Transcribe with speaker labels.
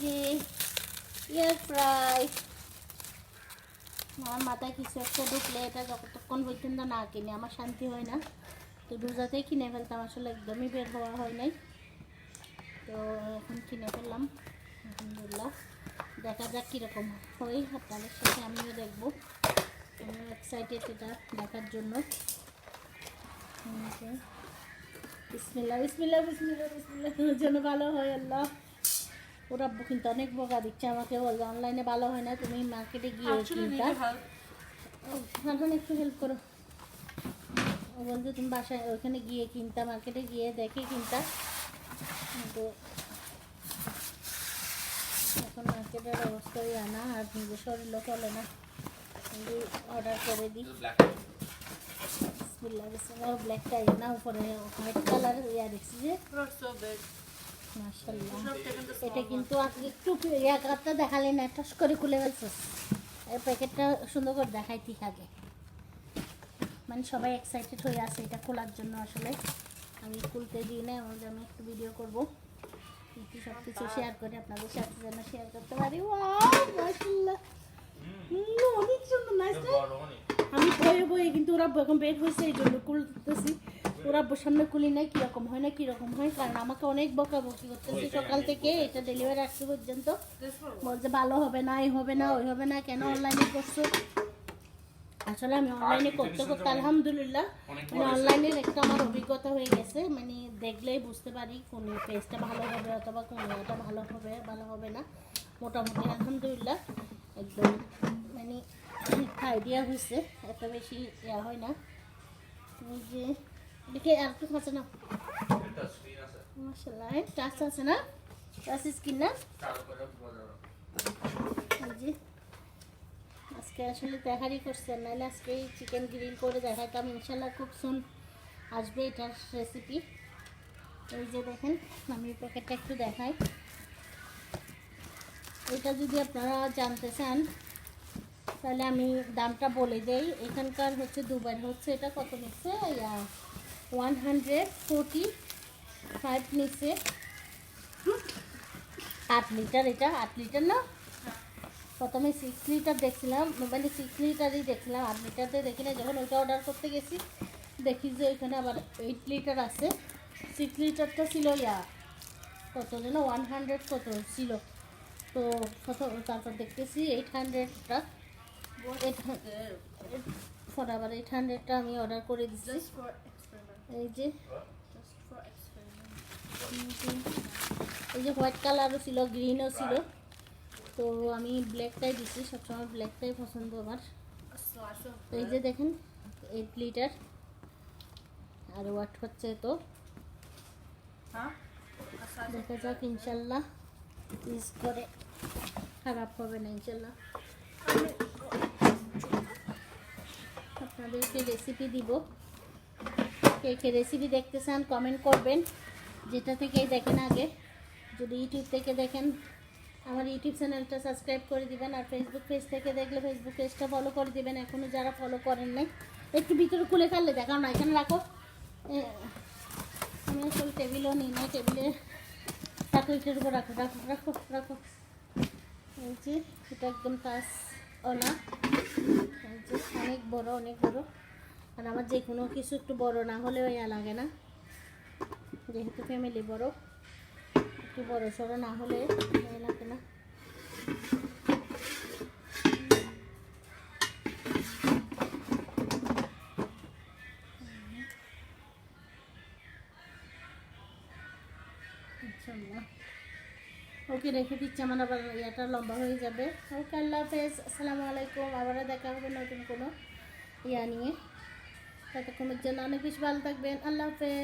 Speaker 1: যে air fry. আমার মাথায় কিছু একটা ঢুকলে এটা যতক্ষণ পর্যন্ত না কিনে আমার শান্তি হয় না। তো রোজাতেই কিনে ফেলতাম, আসলে একদমই বের হওয়া হয় নাই। তো এখন কিনে ফেললাম, আলহামদুলিল্লাহ। দেখা যাক কীরকম হয়, আপনাদের সাথে আমিও দেখবো। আমিও এক্সাইটেড এটা দেখার জন্য। বিসমিল্লাহ বিসমিল্লাহ বিসমিল্লাহ বিসমিল্লাহ যেন ভালো হয় আল্লাহ। ওরা কিন্তু অনেক বকা দিচ্ছে আমাকে, বলছে অনলাইনে ভালো হয় না, তুমি মার্কেটে গিয়ে কিনতা। এখন একটু হেল্প করো। ও বলছে তুমি বাসায় ওইখানে গিয়ে কিনতা, মার্কেটে গিয়ে দেখে কিনতা। কিন্তু এখন মার্কেটের অবস্থাই আনা, আর নিজের শরীরও চলে না, কিন্তু অর্ডার করে দিই। বিসমিল্লাহ বিসমিল্লাহ। ব্ল্যাকটা না, উপরে হোয়াইট কালার ইয়া দেখছি যে মাশাআল্লাহ। এটা কিন্তু একটু ইয়া কাপটা দেখালে না, টস করে খুলে ফেলছিস। এই প্যাকেটটা সুন্দর করে দেখাই ঠিক আগে, মানে সবাই এক্সাইটেড হয়ে আছে এটা খোলার জন্য। আসলে আমি খুলতে দিই না, এমন আমি একটু ভিডিও করবো, একটু সব কিছু শেয়ার করে আপনাদের সাথে যেন শেয়ার করতে পারি। ওয়াও মাশাআল্লাহ, অনেক সুন্দর। নাইস না? আমি বয়ে বয়ে কিন্তু ওরা এখন বের হয়েছে এই জন্য খুলতেছি। ওরা সামনে খুলি নাই, কীরকম হয় না কীরকম হয়, কারণ আমাকে অনেক বকাবকি করতেছে সকাল থেকে এটা ডেলিভারি আসতে পর্যন্ত। বলছে ভালো হবে না, এই হবে না, ওই হবে না, কেন অনলাইনে করছো। আসলে আমি অনলাইনে করতে করতে আলহামদুলিল্লাহ, মানে অনলাইনের একটা আমার অভিজ্ঞতা হয়ে গেছে। মানে দেখলেই বুঝতে পারি কোন পেজটা ভালো হবে অথবা কোন ইয়েটা ভালো হবে না। মোটামুটি আলহামদুলিল্লাহ একদম মানে আইডিয়া হয়েছে, এত বেশি ইয়া হয় না। এই যে দেখে আর কি আছে না, মাশাআল্লাহ টাচ আছে না, টাচ স্ক্রিন না। এই যে আজকে আসলে দেখারই করছেন, নাহলে আজকে চিকেন গ্রিল করে দেখাতাম। ইনশাল্লাহ খুব সুন আসবে এটার রেসিপি। এই যে দেখেন, আমি প্যাকেটটা একটু দেখাই। এটা যদি আপনারা জানতে চান তাহলে আমি দামটা বলে দেই। এখানকার হচ্ছে দুবার হচ্ছে এটা কত নিচ্ছে, 145 নিচ্ছে। 8 লিটার, এটা 8 লিটার না, প্রথমে 6 লিটার দেখছিলাম, মানে 6 লিটারই দেখছিলাম, 8 লিটারতে দেখি না। যখন ওইটা অর্ডার করতে গেছি দেখি যে ওইখানে আবার 8 লিটার আছে। 6 লিটারটা ছিল কত যেন 100 কত ছিল, তো কত তারপর দেখতেছি 800টা। আবার 800টা আমি অর্ডার করে দিচ্ছি। এই যে হোয়াইট কালারও ছিল, গ্রিনও ছিল, তো আমি ব্ল্যাকটাই দিচ্ছি। সবসময় ব্ল্যাকটাই পছন্দ আমার। এই যে দেখেন 8 লিটার, আর ওয়াট হচ্ছে তো দেখা যাক, ইনশাল্লাহ ইউজ করে খারাপ হবে না ইনশাল্লাহ। আপনাদেরকে রেসিপি দিব, কে কে রেসিপি দেখতে চান কমেন্ট করবেন, যেটা থেকেই দেখেন। আগে যদি ইউটিউব থেকে দেখেন আমার ইউটিউব চ্যানেলটা সাবস্ক্রাইব করে দিবেন, আর ফেসবুক পেজ থেকে দেখলে ফেসবুক পেজটা ফলো করে দিবেন এখনও যারা ফলো করেন নাই। একটু ভিতরে খুলে ফেললে দেখাও না, এখানে রাখো। আমি আসলে টেবিলও নিই না, টেবিলে রাখো, এটার উপর রাখো রাখো রাখো রাখো। এই যে এটা একদম টাচ ওলা, অনেক বড় অনেক বড়। আর আমার যে কোনো কিছু একটু বড় না হলেও ইয়া লাগে না, যেহেতু ফ্যামিলি বড়, একটু বড় সড়ো না হলে লাগে না। ওকে রেখে দিচ্ছি, আমার আবার ইয়াটা লম্বা হয়ে যাবে। ওকে আল্লাহ হাফেজ, আসসালামু আলাইকুম। আবারও দেখা হবে নতুন কোনো ইয়া নিয়ে। ততক্ষণের জন্য অনেক বেশি ভালো থাকবেন। আল্লাহ হাফেজ।